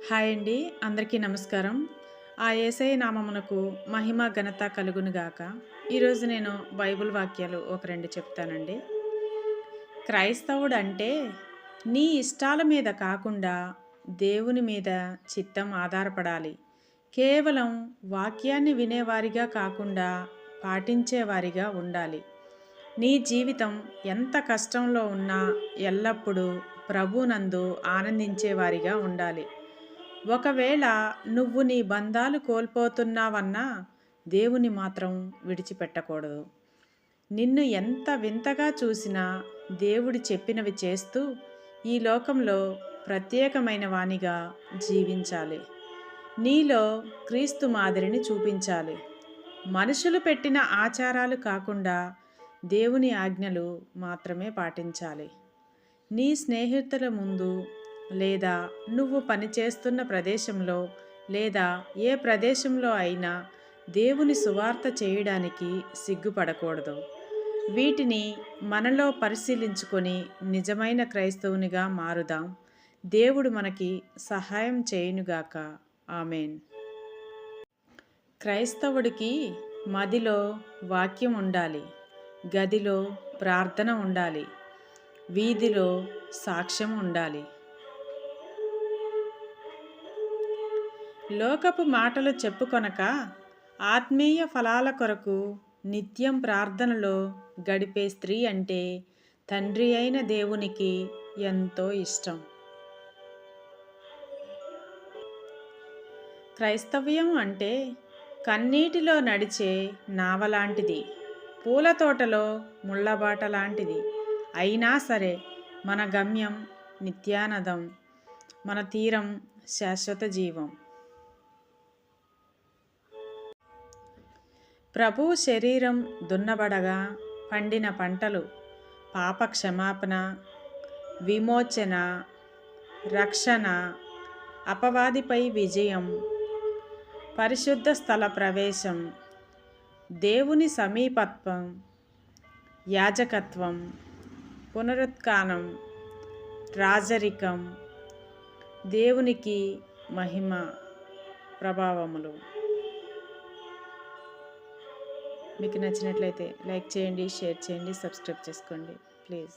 Hi అండి. అందరికీ నమస్కారం. ఆ యేసయ్య నామమునకు మహిమ ఘనత కలుగునుగాక. ఈరోజు నేను బైబిల్ వాక్యాలు ఒక 2 చెప్తానండి. క్రైస్తవుడంటే నీ ఇష్టాల మీద కాకుండా దేవుని మీద చిత్తం ఆధారపడాలి. కేవలం వాక్యాన్ని వినేవారిగా కాకుండా పాటించేవారిగా ఉండాలి. నీ జీవితం ఎంత కష్టంలో ఉన్నా ఎల్లప్పుడూ ప్రభువునందు ఆనందించేవారిగా ఉండాలి. ఒకవేళ నువ్వు నీ బంధాలు కోల్పోతున్నావన్నా దేవుని మాత్రం విడిచిపెట్టకూడదు. నిన్ను ఎంత వింతగా చూసినా దేవుడు చెప్పినవి చేస్తూ ఈ లోకంలో ప్రత్యేకమైన వానిగా జీవించాలి. నీలో క్రీస్తు మాదిరిని చూపించాలి. మనుషులు పెట్టిన ఆచారాలు కాకుండా దేవుని ఆజ్ఞలు మాత్రమే పాటించాలి. నీ స్నేహితుల ముందు లేదా నువ్వు పనిచేస్తున్న ప్రదేశంలో లేదా ఏ ప్రదేశంలో అయినా దేవుని సువార్త చేయడానికి సిగ్గుపడకూడదు. వీటిని మనలో పరిశీలించుకొని నిజమైన క్రైస్తవునిగా మారుదాం. దేవుడు మనకి సహాయం చేయునుగాక. ఆమేన్. క్రైస్తవుడికి మదిలో వాక్యం ఉండాలి, గదిలో ప్రార్థన ఉండాలి, వీధిలో సాక్ష్యం ఉండాలి. లోకపు మాటలు చెప్పుకొనక ఆత్మీయ ఫలాల కొరకు నిత్యం ప్రార్థనలో గడిపే స్త్రీ అంటే తండ్రి అయిన దేవునికి ఎంతో ఇష్టం. క్రైస్తవ్యం అంటే కన్నీటిలో నడిచే నావలాంటిది, పూల తోటలో ముళ్ళబాట లాంటిది. అయినా సరే మన గమ్యం నిత్యానందం, మన తీరం శాశ్వత జీవం. ప్రభువు శరీరం దున్నబడగా పండిన పంటలు పాప క్షమాపణ, విమోచన, రక్షణ, అపవాదిపై విజయం, పరిశుద్ధ స్థల ప్రవేశం, దేవుని సమీపత్వం, యాజకత్వం, పునరుత్థానం, రాజరికం, దేవునికి మహిమ, ప్రభావములు. మీకు నచ్చినట్లయితే లైక్ చేయండి, షేర్ చేయండి, సబ్స్క్రైబ్ చేసుకోండి ప్లీజ్.